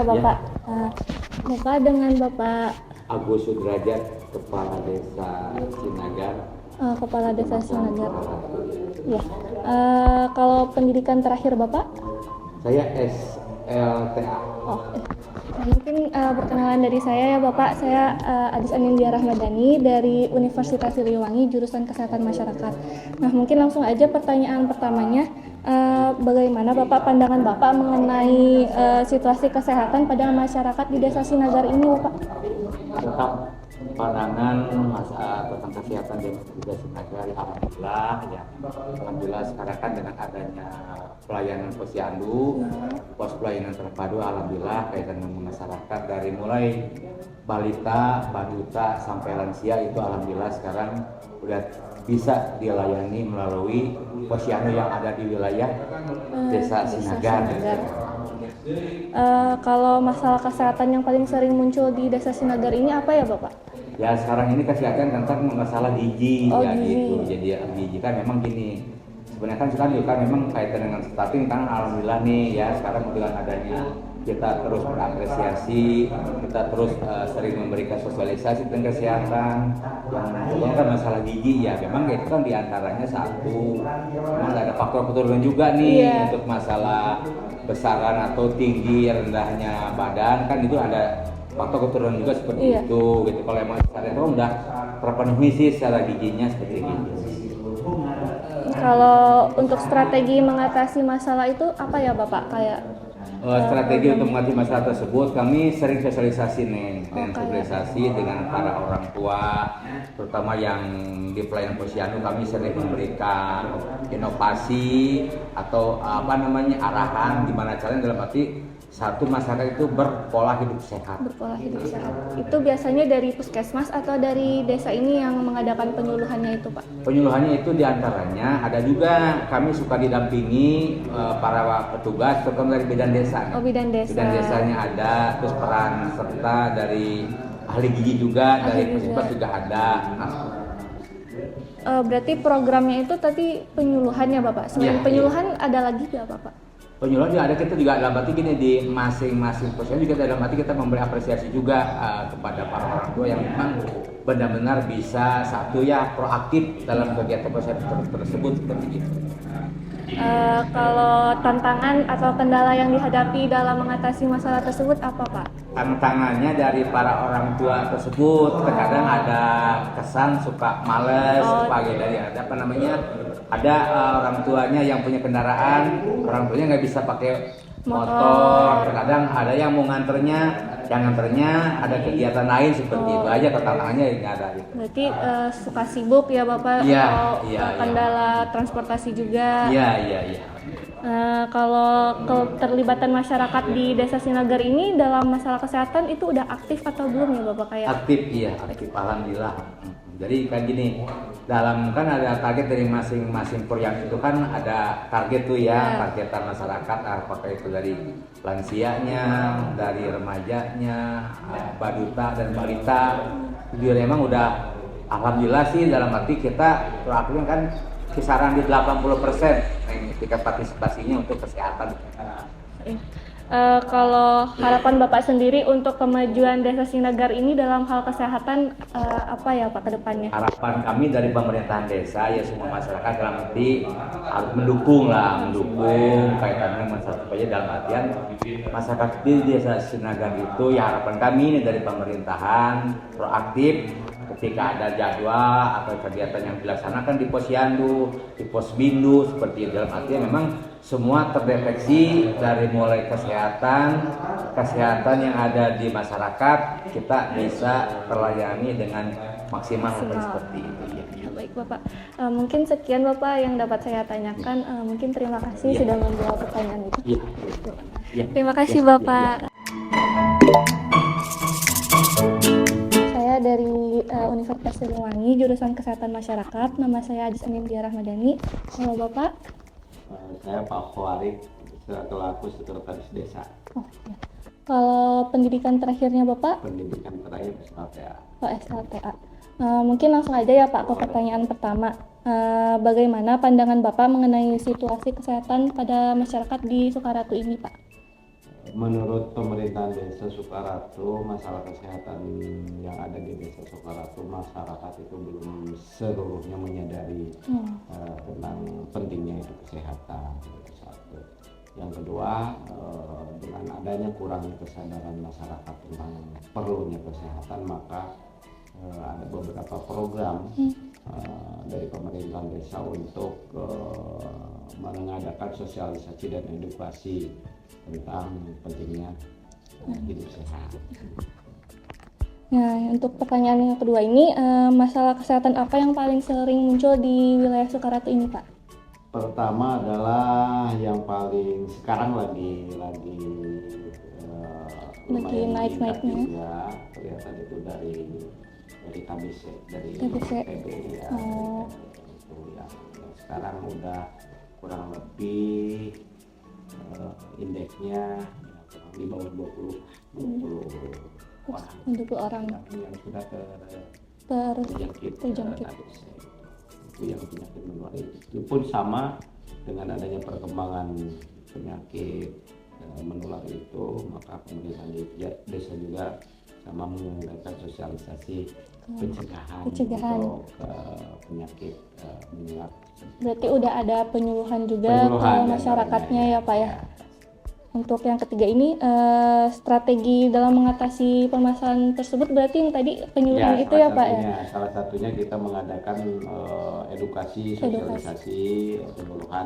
Bapak. Bapak dengan Bapak Agus Sudrajat, Kepala Desa Sinagar. Kepala Desa Sinagar. Ya. Kalau pendidikan terakhir Bapak? Saya SLTA. Mungkin perkenalan dari saya ya Bapak. Saya Adis Anindya Rahmadani dari Universitas Siliwangi, jurusan Kesehatan Masyarakat. Nah, mungkin langsung aja pertanyaan pertamanya. Bagaimana Bapak pandangan Bapak mengenai situasi kesehatan pada masyarakat di Desa Sinagar ini, Bapak? Tentang pandangan tentang kesehatan di Desa Sinagar, alhamdulillah sekarang kan dengan adanya pelayanan posyandu, pos pelayanan terpadu, alhamdulillah kaitan dengan masyarakat dari mulai balita, baduta sampai lansia itu alhamdulillah sekarang udah bisa dilayani melalui posyandu yang ada di wilayah Desa Sinagar. Kalau masalah kesehatan yang paling sering muncul di Desa Sinagar ini apa ya Bapak? Ya sekarang ini kesehatan tentang masalah gizi, gizi. Gitu. Jadi gizi kan memang gini. Sebenarnya kan sekarang juga memang kaitan dengan stunting kan alhamdulillah nih ya sekarang dengan adanya kita terus mengapresiasi, kita terus sering memberikan sosialisasi tentang kesehatan. Yang kan masalah gizi ya memang itu kan diantaranya satu, memang ada faktor keturunan juga nih untuk masalah besaran atau tinggi rendahnya badan kan itu ada faktor keturunan juga seperti itu gitu. Kalau emang secara itu udah terpenuhi sih secara gizinya seperti itu. Kalau untuk strategi mengatasi masalah itu apa ya Bapak? Kayak strategi untuk mengatasi masalah tersebut kami sering sosialisasi dan sosialisasi dengan para orang tua, terutama yang di pelayanan posyandu kami sering memberikan inovasi atau arahan gimana caranya dalam arti satu masyarakat itu berpola hidup sehat. Berpola hidup sehat. Itu biasanya dari puskesmas atau dari desa ini yang mengadakan penyuluhannya itu, Pak? Penyuluhannya itu diantaranya ada juga kami suka didampingi para petugas terutama dari bidan desa. Bidan desa. Bidan desanya ada, terus peran serta dari ahli gizi juga, dari puskesmas juga ada. Berarti programnya itu tadi penyuluhannya Bapak. Selain penyuluhan ada lagi nggak Bapak? Penyuluhan juga ada, kita juga dalam arti gini di masing-masing posyandu juga dalam arti kita memberi apresiasi juga kepada para orang tua yang memang benar-benar bisa proaktif dalam kegiatan posyandu tersebut seperti itu. Kalau tantangan atau kendala yang dihadapi dalam mengatasi masalah tersebut apa Pak? Tantangannya dari para orang tua tersebut terkadang ada kesan suka males, dari ada orang tuanya yang punya kendaraan, orang tuanya nggak bisa pakai motor, terkadang ada yang mau nganternya ada kegiatan lain seperti itu aja, tantangannya yang ada gitu. Berarti suka sibuk ya Bapak, kendala transportasi juga. Iya. Kalau keterlibatan masyarakat di Desa Sinagar ini dalam masalah kesehatan itu udah aktif atau belum ya Bapak kayak? Aktif alhamdulillah. Jadi kan gini, dalam kan ada target dari masing-masing proyek itu kan ada target tuh targetan masyarakat, apakah itu dari lansianya, dari remajanya, baduta dan balita. Jadi memang udah alhamdulillah sih dalam arti kita proaktifnya kan kisaran di 80% tingkat partisipasinya untuk kesehatan. Kalau harapan Bapak sendiri untuk kemajuan Desa Sinagar ini dalam hal kesehatan apa ya Pak ke depannya? Harapan kami dari pemerintahan desa ya semua masyarakat dalam arti harus mendukung kaitannya masyarakat supaya dalam artian masyarakat di Desa Sinagar itu ya harapan kami ini dari pemerintahan proaktif ketika ada jadwal atau kegiatan yang dilaksanakan di posyandu, di posbindu seperti itu dalam artian memang semua terdeteksi dari mulai kesehatan yang ada di masyarakat kita bisa terlayani dengan maksimal. Seperti itu ya. Baik Bapak, mungkin sekian Bapak yang dapat saya tanyakan. Mungkin terima kasih sudah menjawab pertanyaan itu. Terima kasih Bapak. Saya dari Universitas Siliwangi, jurusan Kesehatan Masyarakat. Nama saya Adis Anindya Rahmadani. Halo Bapak. Saya Pak Khawarik, selaku sekretaris desa. Kalau pendidikan terakhirnya Bapak? Pendidikan terakhir SLTA. SLTA. Mungkin langsung aja ya Pak ke pertanyaan pertama. Bagaimana pandangan Bapak mengenai situasi kesehatan pada masyarakat di Sukaratu ini Pak? Menurut pemerintahan Desa Sukaratu, masalah kesehatan yang ada di Desa Sukaratu, masyarakat itu belum seluruhnya menyadari tentang pentingnya itu kesehatan. Itu satu. Yang kedua, dengan adanya kurangnya kesadaran masyarakat tentang perlunya kesehatan, maka ada beberapa program dari pemerintahan desa untuk mengadakan sosialisasi dan edukasi tentang pentingnya hidup sehat. Nah, untuk pertanyaan yang kedua ini, masalah kesehatan apa yang paling sering muncul di wilayah Sukaratu ini, Pak? Pertama adalah yang paling sekarang lagi naik-naiknya. juga, kelihatan itu dari KBC, dari KBC. TB ya. Itu yang sekarang udah kurang lebih indeksnya kurang di bawah 20 orang. 20 orang yang sudah terjangkit. TBC. Itu yang penyakit menular itu pun sama dengan adanya perkembangan penyakit menular itu, maka pemerintah desa juga sama mengadakan sosialisasi pencegahan untuk penyakit menular. Berarti udah ada penyuluhan juga ke masyarakatnya ya Pak ya. Untuk yang ketiga ini, strategi dalam mengatasi permasalahan tersebut berarti yang tadi penyuluhan itu ya Pak ya? Salah satunya kita mengadakan edukasi, sosialisasi, penyuluhan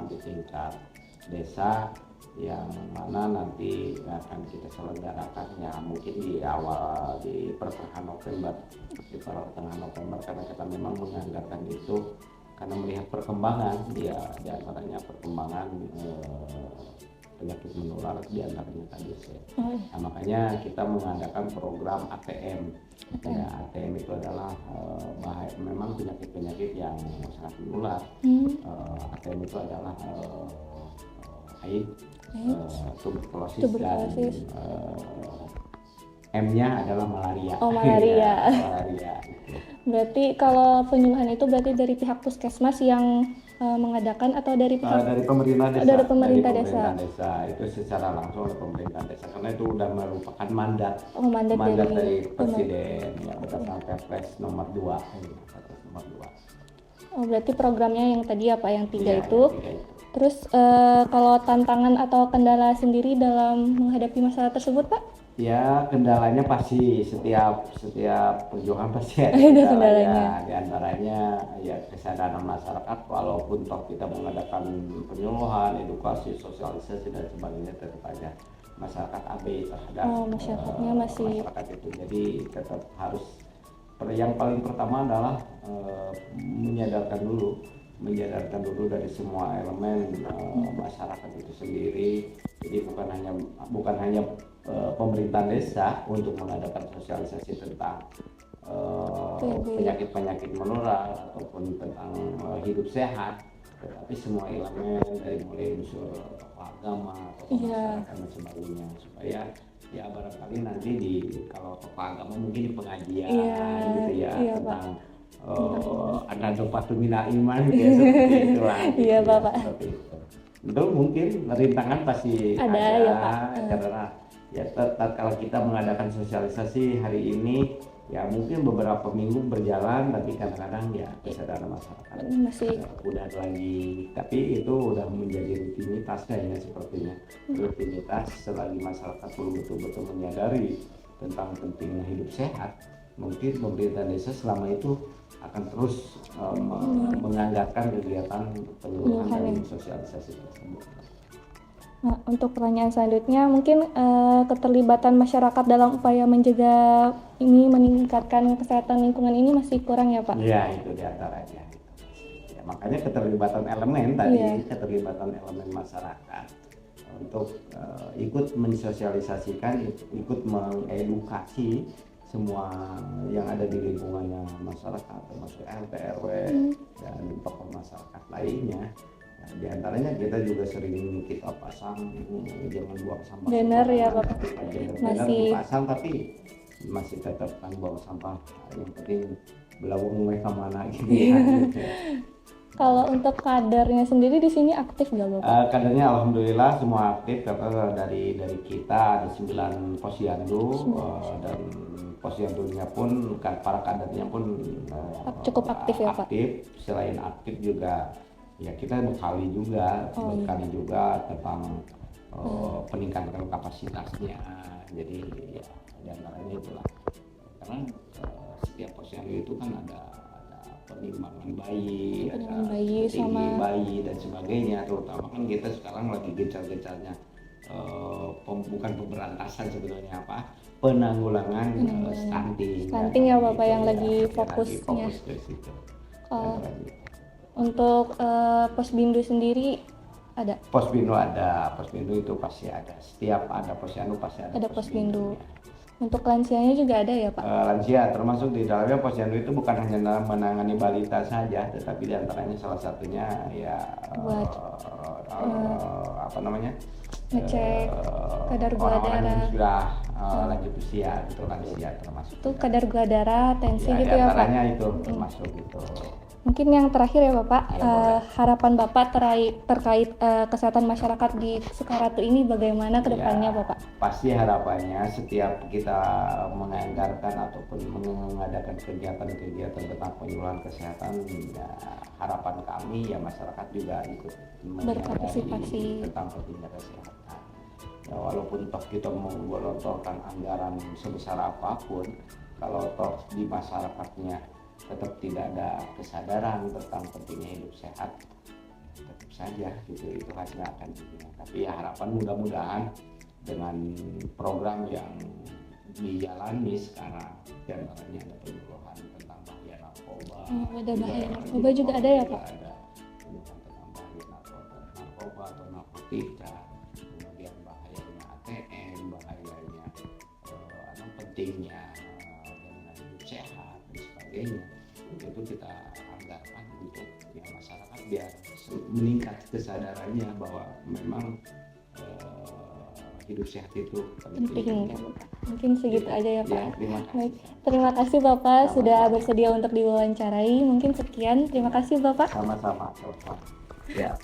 di tingkat desa yang mana nanti akan kita selenggarakan ya mungkin di pertengahan November, karena kita memang menganggarkan itu karena melihat perkembangan di antaranya perkembangan penyakit menular di antaranya TBC. Nah, makanya kita mengadakan program ATM. Ya, ATM itu adalah memang penyakit-penyakit yang sangat menular. ATM itu adalah AIDS, tuberkulosis. Dan M-nya adalah malaria. Oh, malaria. Malaria. Berarti kalau penyuluhan itu berarti dari pihak puskesmas yang mengadakan atau dari pihak dari pemerintah desa? Dari pemerintah desa. Itu secara langsung oleh pemerintah desa karena itu udah merupakan mandat dari presiden yang berdasarkan Perpres nomor 2. Oh, berarti programnya yang tadi apa yang tiga itu. Terus kalau tantangan atau kendala sendiri dalam menghadapi masalah tersebut, Pak? Ya, kendalanya pasti setiap perjuangan pasti ada kendalanya. Di antaranya ya kesadaran masyarakat, walaupun toh kita mengadakan penyuluhan, edukasi, sosialisasi dan sebagainya, tetap aja masyarakat abai terhadap masyarakatnya masih masyarakat itu. Jadi tetap harus yang paling pertama adalah menyadarkan dulu dari semua elemen masyarakat itu sendiri. Jadi bukan hanya pemerintahan desa untuk mengadakan sosialisasi tentang penyakit-penyakit menular ataupun tentang hidup sehat, tetapi semua elemen dari mulai unsur agama atau masyarakat dan sebagainya, supaya ya barangkali nanti kalau tokoh agama mungkin di pengajian gitu ya tentang ada dopatu mina iman gitu ya, seperti itulah. Iya Bapak. Itu mungkin rintangan pasti ada ya Pak. Karena ya kalau kita mengadakan sosialisasi hari ini ya mungkin beberapa minggu berjalan, tapi kadang-kadang ya kesadaran masyarakat masih udah lagi, tapi itu udah menjadi rutinitas kayaknya sepertinya. Rutinitas selagi masyarakat belum betul-betul menyadari tentang pentingnya hidup sehat, mungkin pemerintah desa selama itu akan terus menganggarkan kegiatan penyuluhan dan sosialisasi tersebut. Nah, untuk pertanyaan selanjutnya mungkin keterlibatan masyarakat dalam upaya mencegah ini meningkatkan kesehatan lingkungan ini masih kurang ya Pak? Iya, itu diantaranya. Ya, makanya keterlibatan elemen tadi, keterlibatan elemen masyarakat untuk ikut mensosialisasikan, ikut mengedukasi semua yang ada di lingkungannya masyarakat, termasuk RT, RW dan tokoh masyarakat lainnya. Nah, di antaranya kita juga sering kita pasang jangan buang sampah. Benar ya Bapak. Masih pasang tapi masih tetap kan buang sampah. Yang penting belawang mereka mana gitu ya. Kalau untuk kadernya sendiri di sini aktif nggak Bapak? Kadernya alhamdulillah semua aktif, karena dari kita ada 9 posyandu, dan posyandunya pun para kadernya pun Cukup aktif ya Pak? aktif. Selain aktif juga ya kita bekali juga tentang peningkatan kapasitasnya. Jadi ya diantaranya itulah, karena setiap posyandu itu kan ada penimbangan bayi, ada bayi tinggi sama bayi dan sebagainya. Terutama kan kita sekarang lagi gencar-gencarnya bukan pemberantasan sebenarnya, penanggulangan stunting. Stunting ya Bapak, gitu yang ya, lagi yang fokusnya. fokus ke situ. Oh. Dan lagi. Untuk Posbindu sendiri ada? Posbindu itu pasti ada. Setiap ada posyandu pasti ada Posbindu. posbindunya. Untuk lansianya juga ada ya Pak? Lansia termasuk di dalamnya posyandu itu bukan hanya dalam menangani balita saja, tetapi diantaranya salah satunya ya Buat ngecek kadar gula orang-orang yang darah. sudah lanjut usia, itu lansia termasuk. Itu kadar gula darah, tensi Ya, gitu ya Pak? diantaranya itu termasuk gitu. Mungkin yang terakhir ya Bapak, Ya, boleh. harapan Bapak terkait kesehatan masyarakat di Sukaratu ini bagaimana ke depannya Ya, Bapak? pasti harapannya setiap kita menganggarkan ataupun mengadakan kegiatan-kegiatan tentang penyuluhan kesehatan, ya, harapan kami ya masyarakat juga ikut menyadari Berpartisipasi. tentang pentingnya kesehatan. Ya, walaupun toh kita menggelontorkan anggaran sebesar apapun, kalau toh di masyarakatnya tetap tidak ada kesadaran tentang pentingnya hidup sehat, tetap saja gitu, itu hasilnya akan begini. Tapi ya harapan mudah-mudahan dengan program yang dijalani sekarang, diantaranya ada penyuluhan tentang bahaya narkoba. Ada bahaya narkoba juga ada ya Pak? Ada penyuluhan tentang bahaya narkoba atau narkotika, kemudian bahayanya ATM, bahayanya pentingnya dengan hidup sehat dan sebagainya. Itu kita anggarkan untuk ya masyarakat biar meningkat kesadarannya bahwa memang hidup sehat itu Penting ya Bapak. Mungkin segitu aja ya Pak. Ya, terima kasih. Baik. Terima kasih Bapak sudah bersedia untuk diwawancarai. Mungkin sekian. Terima kasih Bapak. Sama-sama. Ya.